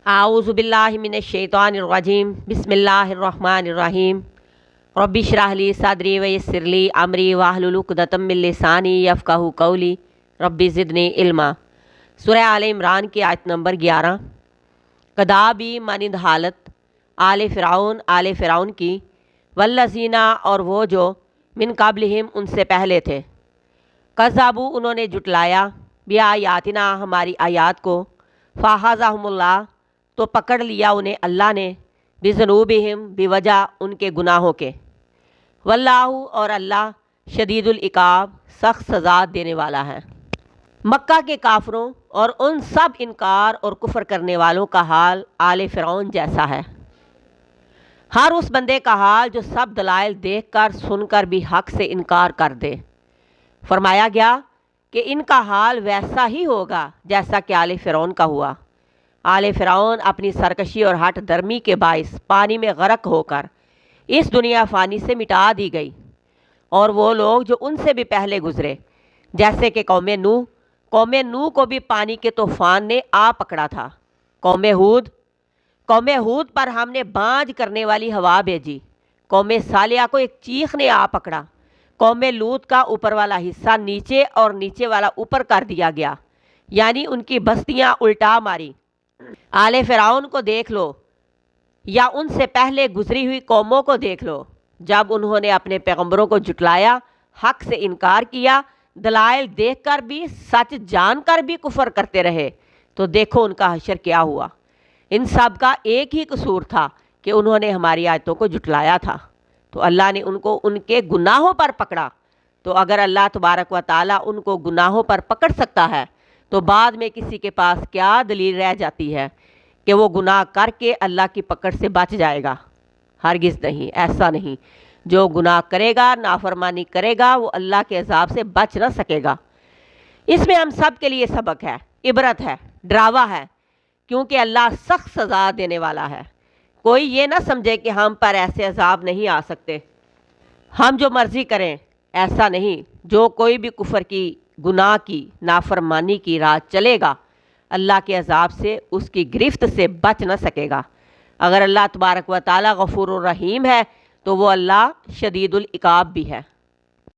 आऊज़ु बिल्लाहि मिनश शैतानिर रजीम बिस्मिल्लाहिर रहमानिर रहीम रब्बि इश्रह ली सदरी व यस्सिर ली अमरी वाहलुल उक़दतम मिन लिसानी यफ़क़हू क़ौली रब्बि ज़िदनी इल्मा। सूरह आल इमरान की आयत नंबर 11। कदाबी मानिंद हालत आले फ़िरौन की, वल्लज़ीना और वो जो मिन क़ब्लिहिम उनसे पहले थे, कज़्ज़बू उन्होंने जुटलाया, बिआयातिना हमारी आयात को, फ़अख़ज़हुमुल्लाह तो पकड़ लिया उन्हें अल्लाह ने, बिज़ुनूबिहिम बिवजह उनके गुनाहों के, वल्लाहु और अल्लाह शदीदुल इक़ाब सख्त सज़ा देने वाला है। मक्का के काफरों और उन सब इनकार और कुफ्र करने वालों का हाल आले फ़िरौन जैसा है। हर उस बंदे का हाल जो सब दलाइल देखकर सुनकर भी हक से इनकार कर दे। फरमाया गया कि इनका हाल वैसा ही होगा जैसा कि आले फ़िरौन का हुआ। आले फ़िरौन अपनी सरकशी और हट दर्मी के बाइस पानी में गरक होकर इस दुनिया फ़ानी से मिटा दी गई, और वो लोग जो उनसे भी पहले गुजरे, जैसे कि कौम नूह को भी पानी के तूफ़ान ने आ पकड़ा था। कौम हूद पर हमने बाँझ करने वाली हवा भेजी। कौम सालिया को एक चीख ने आ पकड़ा। कौम लूत का ऊपर वाला हिस्सा नीचे और नीचे वाला ऊपर कर दिया गया, यानी उनकी बस्तियां उल्टा मारी। आले फ़िरौन को देख लो या उनसे पहले गुजरी हुई कौमों को देख लो, जब उन्होंने अपने पैगंबरों को जुटलाया, हक से इनकार किया, दलाइल देखकर भी सच जानकर भी कुफ्र करते रहे, तो देखो उनका हशर क्या हुआ। इन सब का एक ही कसूर था कि उन्होंने हमारी आयतों को जुटलाया था, तो अल्लाह ने उनको उनके गुनाहों पर पकड़ा। तो अगर अल्लाह तबारक व ताला उनको गुनाहों पर पकड़ सकता है, तो बाद में किसी के पास क्या दलील रह जाती है कि वो गुनाह करके अल्लाह की पकड़ से बच जाएगा। हरगिज़ नहीं, ऐसा नहीं। जो गुनाह करेगा, नाफरमानी करेगा, वो अल्लाह के अज़ाब से बच ना सकेगा। इसमें हम सब के लिए सबक है, इबरत है, डरावा है, क्योंकि अल्लाह सख्त सज़ा देने वाला है। कोई ये ना समझे कि हम पर ऐसे अज़ाब नहीं आ सकते, हम जो मर्ज़ी करें, ऐसा नहीं। जो कोई भी कुफ्र की, गुनाह की, नाफरमानी की राह चलेगा, अल्लाह के अज़ाब से, उसकी गिरफ्त से बच न सकेगा। अगर अल्लाह तबारक व तआला गफूर रहीम है, तो वो अल्लाह शदीदुल इक़ाब भी है।